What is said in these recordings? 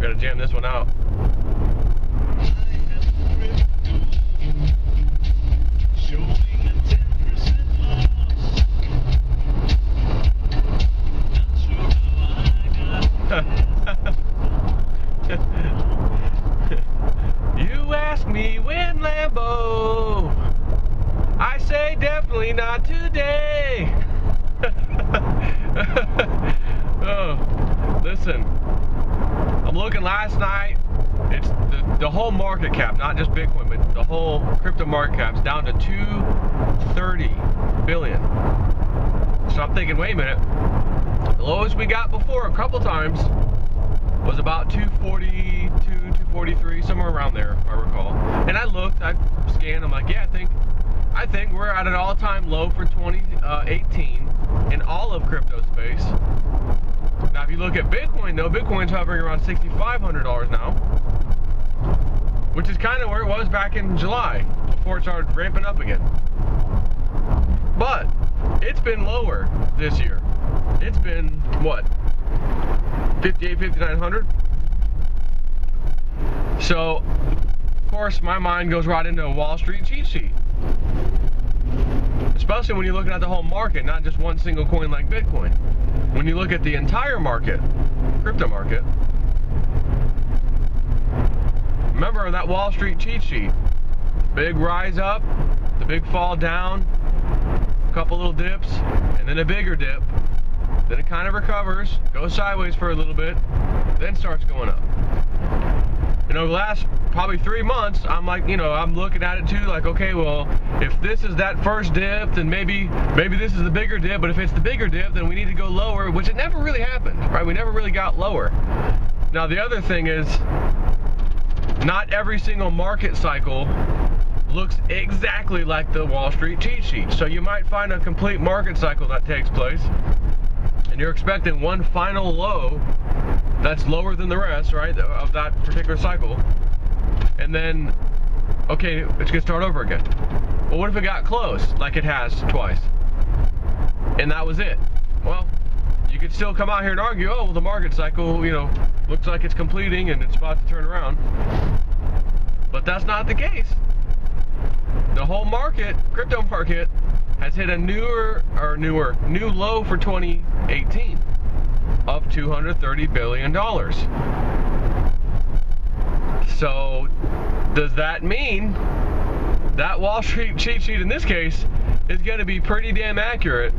Gotta jam this one out. You ask me when, Lambo. I say definitely not today. Oh, listen. I'm looking last night. It's the whole market cap, not just Bitcoin, but the whole crypto market cap's down to 230 billion. So I'm thinking, wait a minute. The lowest we got before a couple times was about 242, 243, somewhere around there, if I recall. And I looked, I scanned, I'm like, yeah, I think we're at an all-time low for 2018 in all of crypto space. Now, if you look at Bitcoin, though, Bitcoin's hovering around $6,500 now, which is kind of where it was back in July before it started ramping up again. But it's been lower this year. It's been what, 58, 5,900? So, of course, my mind goes right into a Wall Street cheat sheet. Especially when you're looking at the whole market, not just one single coin like Bitcoin. When you look at the entire market, crypto market, remember that Wall Street cheat sheet. Big rise up, the big fall down, a couple little dips, and then a bigger dip. Then it kind of recovers, goes sideways for a little bit, then starts going up. And over the last probably 3 months, I'm like, I'm looking at it too, like, okay, well, if this is that first dip, then maybe this is the bigger dip, but if it's the bigger dip, then we need to go lower, which it never really happened, right? We never really got lower. Now, the other thing is, not every single market cycle looks exactly like the Wall Street cheat sheet. So you might find a complete market cycle that takes place, and you're expecting one final low that's lower than the rest, right, of that particular cycle. And then, okay, it's gonna start over again. Well, what if it got close, like it has twice, and that was it? Well, you could still come out here and argue, oh, well, the market cycle, looks like it's completing and it's about to turn around. But that's not the case. The whole market, crypto market, has hit a new low for 2018 of $230 billion. So, does that mean that Wall Street cheat sheet in this case is going to be pretty damn accurate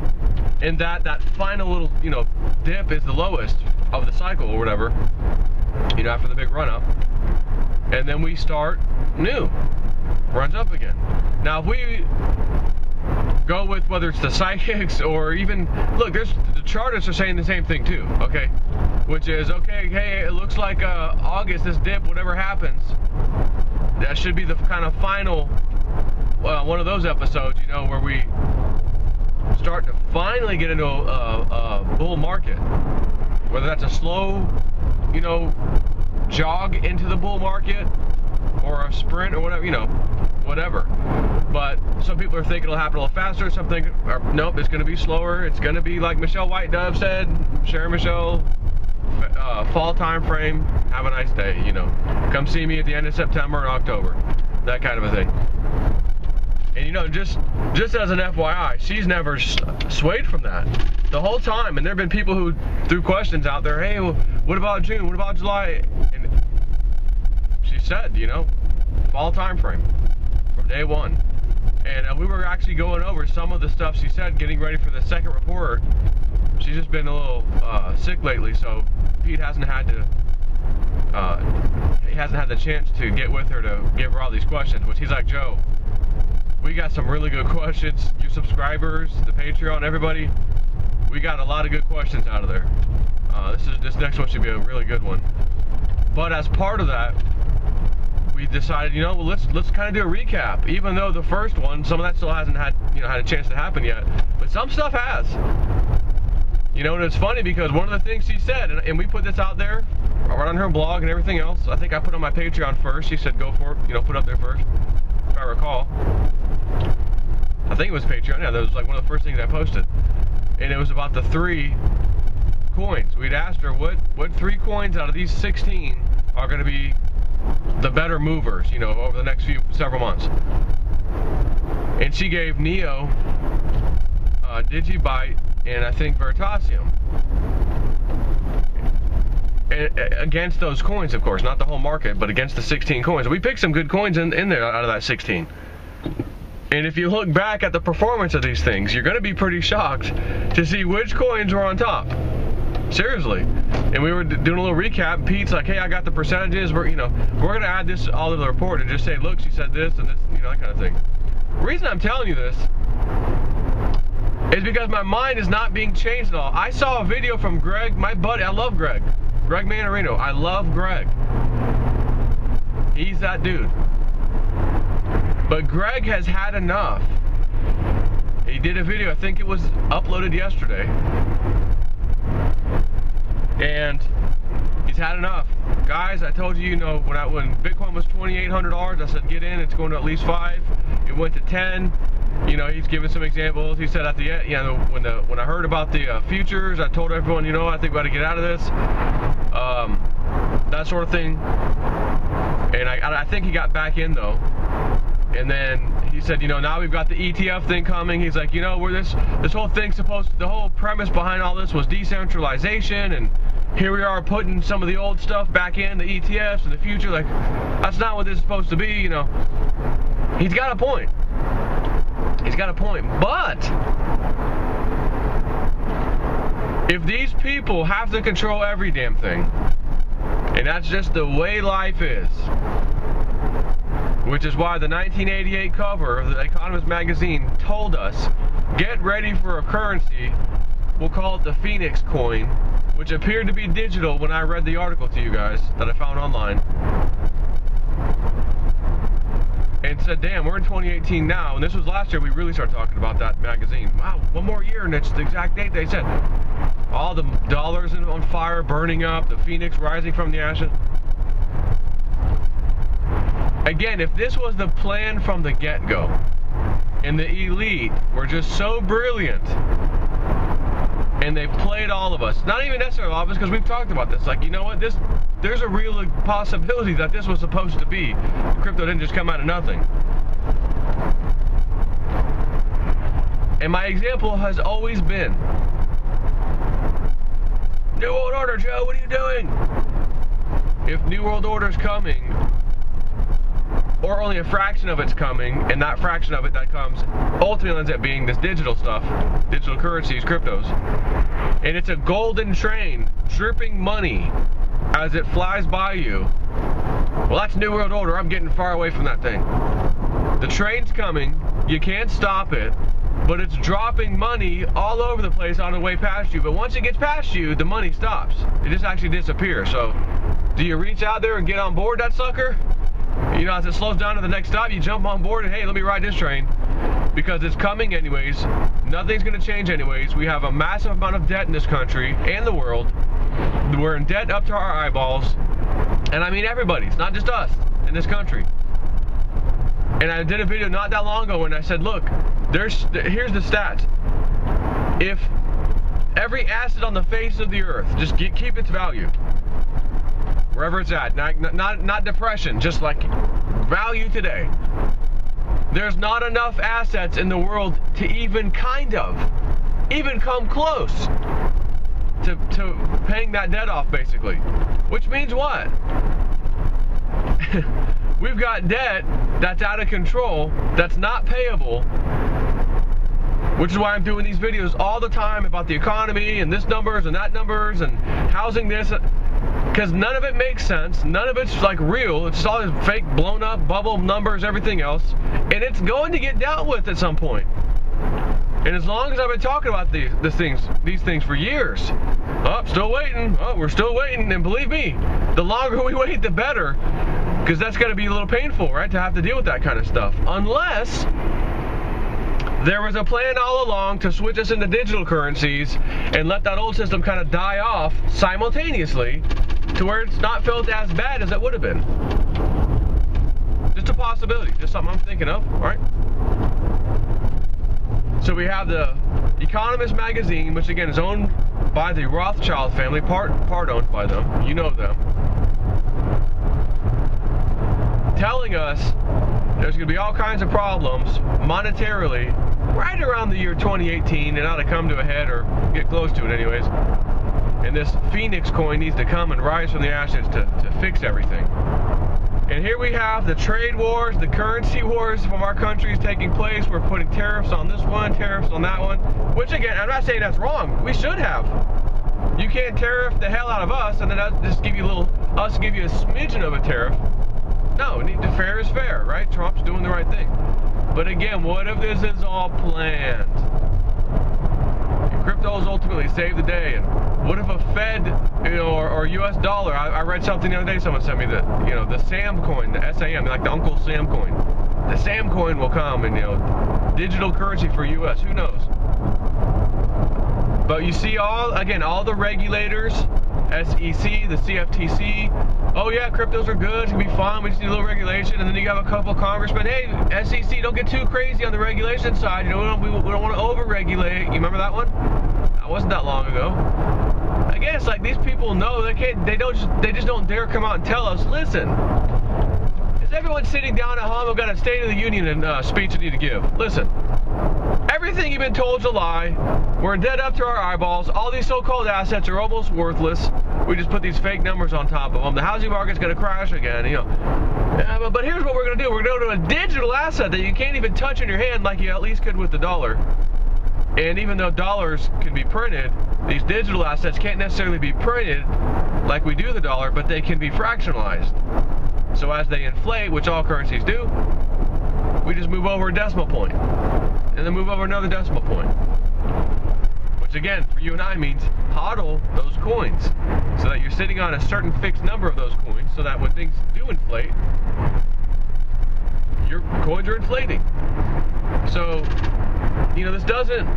in that final little, dip is the lowest of the cycle or whatever, after the big run up, and then we start new, runs up again. Now, if we go with whether it's the psychics or even, look, the chartists are saying the same thing too, okay? Which is, okay, hey, it looks like August, this dip, whatever happens, that should be the kind of final, one of those episodes, where we start to finally get into a bull market. Whether that's a slow, jog into the bull market or a sprint or whatever, whatever. But some people are thinking it'll happen a little faster. Some think, nope, it's going to be slower. It's going to be like Michelle White Dove said, Sharon Michelle, fall time frame. Have a nice day. Come see me at the end of September and October. That kind of a thing. And just as an FYI, she's never swayed from that the whole time. And there have been people who threw questions out there. Hey, well, what about June? What about July? And she said, fall time frame from day one. And we were actually going over some of the stuff she said, getting ready for the second report. She's just been a little sick lately, so Pete hasn't had the chance to get with her to give her all these questions. Which he's like, Joe, we got some really good questions. You subscribers, the Patreon, everybody, we got a lot of good questions out of there. This next one should be a really good one. But as part of that, we decided, well, let's kind of do a recap. Even though the first one, some of that still hasn't had had a chance to happen yet, but some stuff has. And it's funny because one of the things she said, and we put this out there, right on her blog and everything else. I think I put on my Patreon first. She said, go for it, put up there first, if I recall. I think it was Patreon. Yeah, that was like one of the first things I posted, and it was about the 3 coins. We'd asked her what 3 coins out of these 16 are going to be the better movers, you know, over the next several months. And she gave Neo, Digibyte, and I think Veritasium. Against those coins, of course, not the whole market, but against the 16 coins. We picked some good coins in there out of that 16. And if you look back at the performance of these things, you're going to be pretty shocked to see which coins were on top. Seriously. And we were doing a little recap. Pete's like, hey, I got the percentages. We're going to add this all to the report and just say, look, she said this and this, you know, that kind of thing. The reason I'm telling you this is because my mind is not being changed at all. I saw a video from Greg, my buddy. I love Greg. Greg Manarino. I love Greg. He's that dude. But Greg has had enough. He did a video, I think it was uploaded yesterday. And he's had enough. Guys, I told you, when Bitcoin was $2,800, I said get in, it's going to at least 5. It went to 10. You know, he's given some examples. He said at the end, when I heard about the futures, I told everyone, I think we got to get out of this. That sort of thing. And I think he got back in though. And then he said, now we've got the ETF thing coming. He's like, where this whole thing's the whole premise behind all this was decentralization, and here we are putting some of the old stuff back in, the ETFs and the future. Like, that's not what this is supposed to be, He's got a point. He's got a point. But if these people have to control every damn thing, and that's just the way life is, which is why the 1988 cover of The Economist magazine told us, get ready for a currency, we'll call it the Phoenix coin, which appeared to be digital when I read the article to you guys that I found online. And said, damn, we're in 2018 now, and this was last year we really started talking about that magazine. Wow, one more year, and it's the exact date they said. All the dollars on fire, burning up, the Phoenix rising from the ashes. Again, if this was the plan from the get-go, and the elite were just so brilliant, and they played all of us, not even necessarily all of us, because we've talked about this, like, you know what, there's a real possibility that this was supposed to be. Crypto didn't just come out of nothing. And my example has always been, New World Order, Joe, what are you doing? If New World Order is coming, or only a fraction of it's coming, and that fraction of it that comes ultimately ends up being this digital stuff, digital currencies, cryptos. And it's a golden train, dripping money as it flies by you. Well, that's New World Order. I'm getting far away from that thing. The train's coming. You can't stop it. But it's dropping money all over the place on the way past you. But once it gets past you, the money stops. It just actually disappears. So, do you reach out there and get on board that sucker? As it slows down to the next stop, you jump on board and, hey, let me ride this train. Because it's coming anyways. Nothing's going to change anyways. We have a massive amount of debt in this country and the world. We're in debt up to our eyeballs. And I mean everybody. It's not just us in this country. And I did a video not that long ago when I said, look, here's the stats. If every asset on the face of the earth, just keep its value, wherever it's at, not depression, just like value today. There's not enough assets in the world to even come close to paying that debt off, basically. Which means what? We've got debt that's out of control, that's not payable, which is why I'm doing these videos all the time about the economy and this numbers and that numbers and housing this, because none of it makes sense. None of it's like real. It's all fake, blown up bubble numbers, everything else, and it's going to get dealt with at some point. And as long as I've been talking about these things for years, still waiting. We're still waiting, and believe me, the longer we wait, the better, because that's going to be a little painful, right, to have to deal with that kind of stuff. Unless there was a plan all along to switch us into digital currencies and let that old system kind of die off simultaneously to where it's not felt as bad as it would have been. Just a possibility, just something I'm thinking of, all right? So we have the Economist magazine, which again is owned by the Rothschild family, part owned by them, you know them, telling us there's going to be all kinds of problems monetarily right around the year 2018. It ought to come to a head or get close to it anyways. And this Phoenix coin needs to come and rise from the ashes to fix everything. And here we have the trade wars, the currency wars from our countries taking place. We're putting tariffs on this one, tariffs on that one. Which again, I'm not saying that's wrong. We should have. You can't tariff the hell out of us and then just give you us give you a smidgen of a tariff. No, fair is fair, right? Trump's doing the right thing. But again, what if this is all planned? Cryptos ultimately save the day, and what if a Fed, or U.S. dollar? I read something the other day. Someone sent me that, the Sam coin, the SAM, like the Uncle Sam coin. The Sam coin will come, and digital currency for U.S. Who knows? But you see, all the regulators, SEC, the CFTC. Oh yeah, cryptos are good. It's gonna be fun. We just need a little regulation. And then you have a couple congressmen. Hey, SEC, don't get too crazy on the regulation side. We don't want to over-regulate. You remember that one? That wasn't that long ago. Again, it's like these people know they can't. They just don't dare come out and tell us. Listen, is everyone sitting down at home? I've got a State of the Union speech I need to give. Listen. Everything you've been told is a lie. We're in debt up to our eyeballs. All these so-called assets are almost worthless. We just put these fake numbers on top of them. The housing market's going to crash again. But here's what we're going to do. We're going to go to a digital asset that you can't even touch in your hand like you at least could with the dollar. And even though dollars can be printed, these digital assets can't necessarily be printed like we do the dollar, but they can be fractionalized. So as they inflate, which all currencies do, we just move over a decimal point, and then move over another decimal point. Which again, for you and I means hodl those coins, so that you're sitting on a certain fixed number of those coins, so that when things do inflate, your coins are inflating. So, this doesn't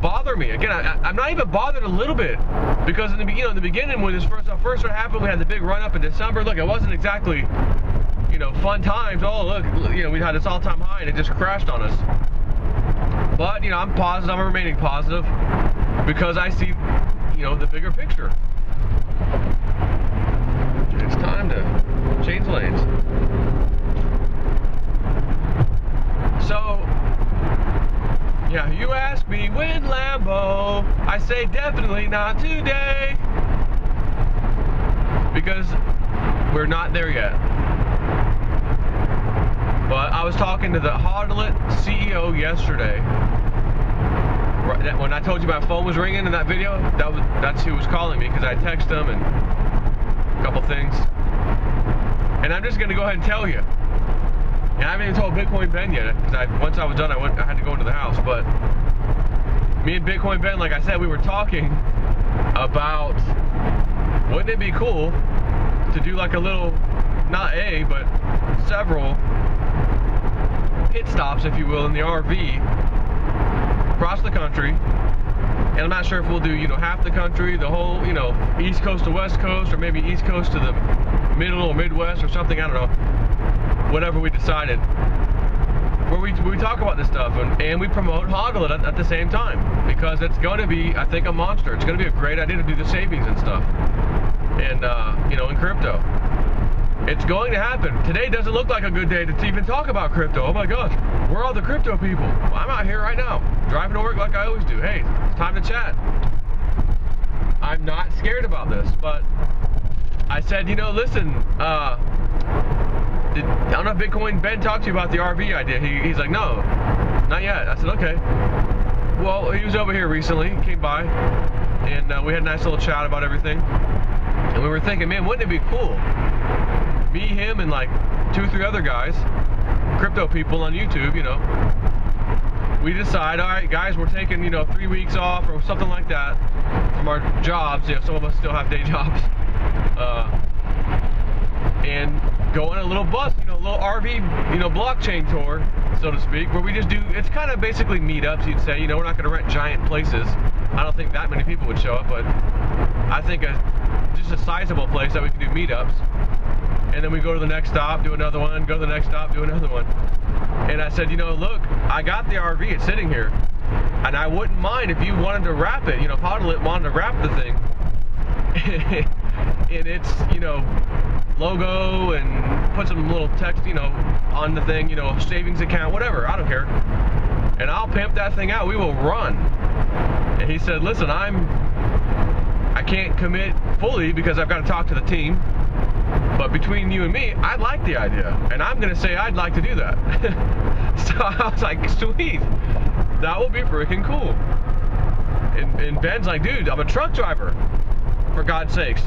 bother me. Again, I'm not even bothered a little bit, because in the beginning when this first happened, we had the big run up in December. Look, it wasn't exactly fun times. Oh, look, we had this all-time high and it just crashed on us. But, I'm positive, I'm remaining positive because I see, the bigger picture. It's time to change lanes. So, yeah, you ask me when Lambo, I say definitely not today. Because we're not there yet. But I was talking to the Hodl It CEO yesterday. When I told you my phone was ringing in that video, that's who was calling me, because I texted him and a couple things. And I'm just going to go ahead and tell you. And I haven't even told Bitcoin Ben yet, because once I was done, I had to go into the house. But me and Bitcoin Ben, like I said, we were talking about, wouldn't it be cool to do like a little, not but several pit stops, if you will, in the RV across the country. And I'm not sure if we'll do, half the country, the whole, East Coast to West Coast, or maybe East Coast to the Middle or Midwest or something, I don't know. Whatever we decided. Where we talk about this stuff and we promote Hodl It at the same time. Because it's going to be, I think, a monster. It's going to be a great idea to do the savings and stuff. And, in crypto. It's going to happen. Today doesn't look like a good day to even talk about crypto. Oh my gosh, where are all the crypto people? Well, I'm out here right now, driving to work like I always do. Hey, it's time to chat. I'm not scared about this, but I said, listen, I don't know if Bitcoin Ben talked to you about the RV idea. He's like, no, not yet. I said, okay. Well, he was over here recently, came by, and we had a nice little chat about everything. And we were thinking, man, wouldn't it be cool? Me, him, and like 2 or 3 other guys, crypto people on YouTube, we decide, all right, guys, we're taking, 3 weeks off or something like that from our jobs. Some of us still have day jobs. And go on a little bus, a little RV, blockchain tour, so to speak, where we just do, it's kind of basically meetups, you'd say. We're not going to rent giant places. I don't think that many people would show up, but I think just a sizable place that we can do meetups. And then we go to the next stop, do another one, go to the next stop, do another one. And I said, look, I got the RV, it's sitting here. And I wouldn't mind if you wanted to wrap it, Hodl it wanted to wrap the thing in its, logo and put some little text, on the thing, savings account, whatever, I don't care. And I'll pimp that thing out. We will run. And he said, listen, I can't commit fully because I've got to talk to the team. But between you and me, I like the idea. And I'm going to say I'd like to do that. So I was like, sweet. That will be freaking cool. And Ben's like, dude, I'm a truck driver. For God's sakes.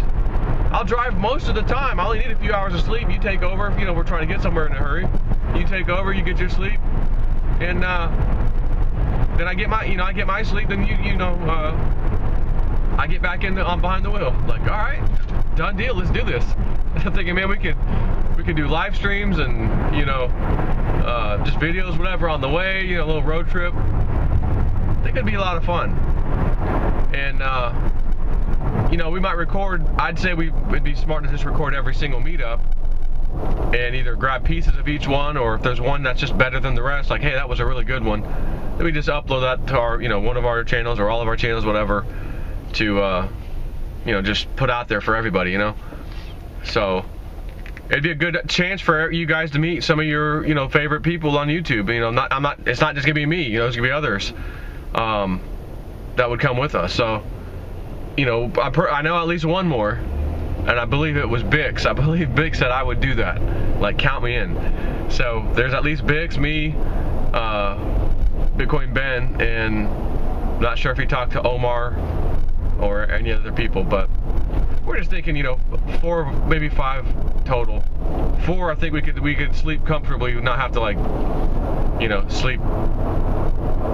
I'll drive most of the time. I only need a few hours of sleep. You take over. We're trying to get somewhere in a hurry. You take over. You get your sleep. And then I get my sleep. Then I get back on behind the wheel. Like, all right, done deal. Let's do this. I'm thinking, man, we could do live streams and just videos, whatever, on the way. A little road trip. I think it'd be a lot of fun. And we might record. I'd say we'd be smart to just record every single meetup and either grab pieces of each one, or if there's one that's just better than the rest, like, hey, that was a really good one, then we just upload that to our, one of our channels or all of our channels, whatever, to, just put out there for everybody, So it'd be a good chance for you guys to meet some of your, favorite people on YouTube. It's not just gonna be me, it's gonna be others that would come with us. So, I know at least one more, and I believe it was Bix. I believe Bix said I would do that. Like, count me in. So there's at least Bix, me, Bitcoin Ben, and I'm not sure if he talked to Omar or any other people, but we're just thinking, 4, maybe 5 total. 4, I think we could sleep comfortably, not have to, like, sleep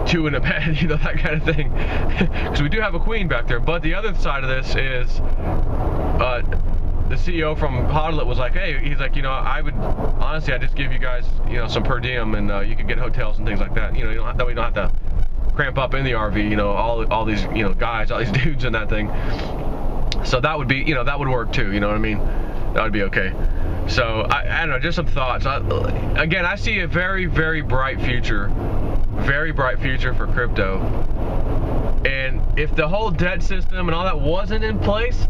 2 in a bed, that kind of thing. Because we do have a queen back there. But the other side of this is, the CEO from Hodl It was like, hey, he's like, I would honestly, I just give you guys, some per diem, and you could get hotels and things like that. We don't have to cramp up in the RV. All these, guys, all these dudes in that thing. So that would be, that would work too. You know what I mean? That would be okay. So I don't know, just some thoughts. Again, I see a very, very bright future for crypto. And if the whole debt system and all that wasn't in place,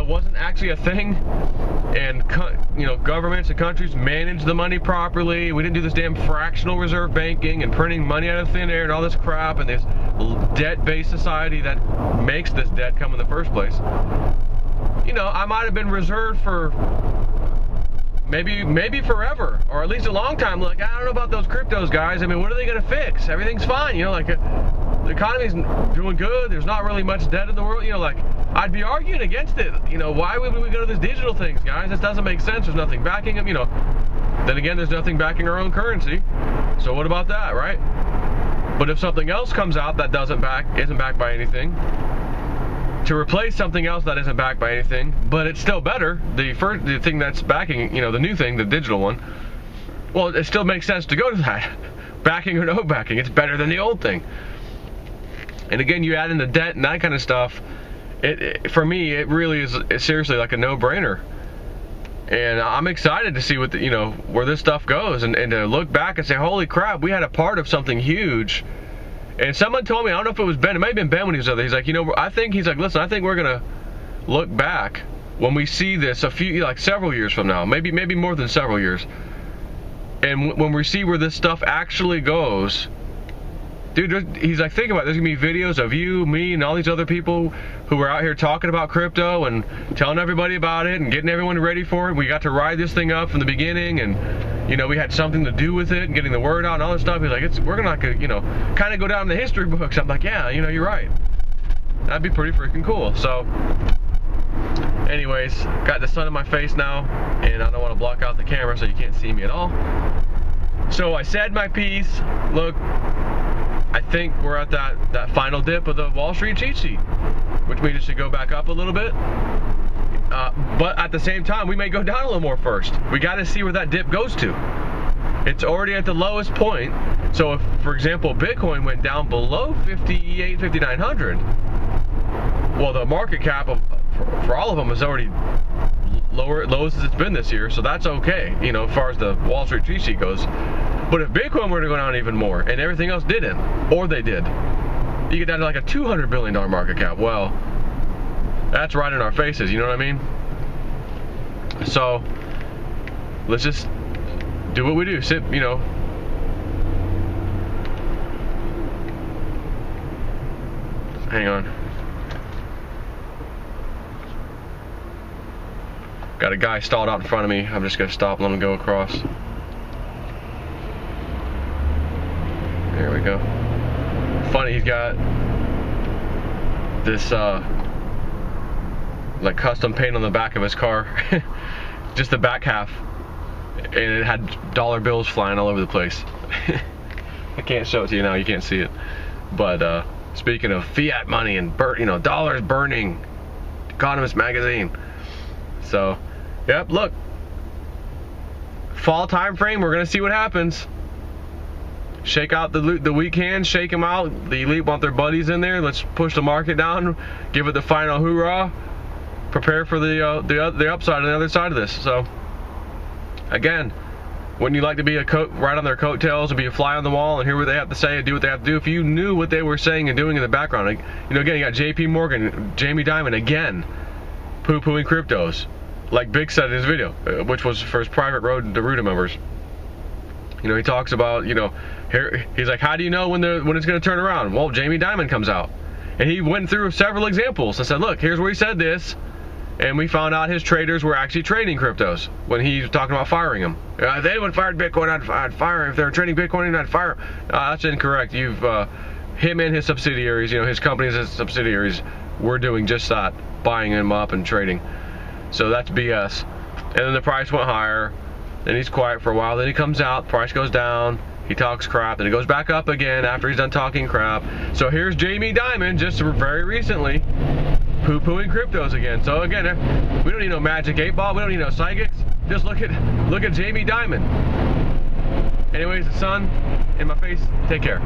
wasn't actually a thing, and governments and countries managed the money properly, we didn't do this damn fractional reserve banking and printing money out of thin air and all this crap, and this debt-based society that makes this debt come in the first place, I might have been reserved for maybe forever, or at least a long time. Like, I don't know about those cryptos, guys. I mean, what are they going to fix? Everything's fine, the economy's doing good. There's not really much debt in the world. Like, I'd be arguing against it. Why would we go to these digital things, guys? This doesn't make sense. There's nothing backing them. Then again, there's nothing backing our own currency. So what about that, right? But if something else comes out that isn't backed by anything, to replace something else that isn't backed by anything, but it's still better, the thing that's backing, the new thing, the digital one, well, it still makes sense to go to that. Backing or no backing, it's better than the old thing. And again, you add in the debt and that kind of stuff, for me, it really is seriously like a no-brainer. And I'm excited to see what where this stuff goes, and to look back and say, holy crap, we had a part of something huge. And someone told me, I don't know if it was Ben, it may have been Ben when he was there, he's like, he's like, listen, I think we're gonna look back when we see this several years from now, maybe more than several years, and when we see where this stuff actually goes, dude, he's like, think about it, there's gonna be videos of you, me, and all these other people who are out here talking about crypto and telling everybody about it and getting everyone ready for it. We got to ride this thing up from the beginning, and we had something to do with it and getting the word out and all this stuff. He's like, we're gonna kind of go down the history books. I'm like, yeah, you're right. That'd be pretty freaking cool. So, anyways, got the sun in my face now, and I don't want to block out the camera so you can't see me at all. So I said my piece. Look, I think we're at that final dip of the Wall Street cheat sheet, which means it should go back up a little bit. But at the same time, we may go down a little more first. We got to see where that dip goes to. It's already at the lowest point. So if, for example, Bitcoin went down below 5,900, well, the market cap for all of them is already lowest as it's been this year. So that's okay, as far as the Wall Street cheat sheet goes. But if Bitcoin were to go down even more and everything else didn't, or they did, you get down to like a $200 billion market cap. Well, that's right in our faces, you know what I mean? So let's just do what we do. Sit, you know. Hang on. Got a guy stalled out in front of me. I'm just gonna stop and let him go across. There we go. Funny, he's got this like custom paint on the back of his car. Just the back half. And it had dollar bills flying all over the place. I can't show it to you now, you can't see it. But speaking of fiat money and dollars burning, Economist magazine. So, yep, look. Fall time frame, we're gonna see what happens. Shake out the weak hands, shake them out. The elite want their buddies in there. Let's push the market down, give it the final hoorah. Prepare for the upside on the other side of this. So, again, wouldn't you like to be right on their coattails and be a fly on the wall and hear what they have to say and do what they have to do? If you knew what they were saying and doing in the background, like, you know, again, you got J.P. Morgan, Jamie Dimon again, poo-pooing cryptos, like Big said in his video, which was for his private road to Ruta members. You know, he talks about, you know, here he's like, how do you know when it's going to turn around? Well, Jamie Dimon comes out, and he went through several examples and said, look, here's where he said this, and we found out his traders were actually trading cryptos when he was talking about firing them. If anyone fired Bitcoin, I'd fire him. If they were trading Bitcoin, I'd fire him. That's incorrect. You've him and his subsidiaries, you know, his companies and subsidiaries, were doing just that, buying them up and trading. So that's BS. And then the price went higher. Then he's quiet for a while. Then he comes out. Price goes down. He talks crap. Then it goes back up again after he's done talking crap. So here's Jamie Dimon just very recently poo-pooing cryptos again. So again, we don't need no magic 8-ball. We don't need no psychics. Just look at Jamie Dimon. Anyways, the sun in my face. Take care.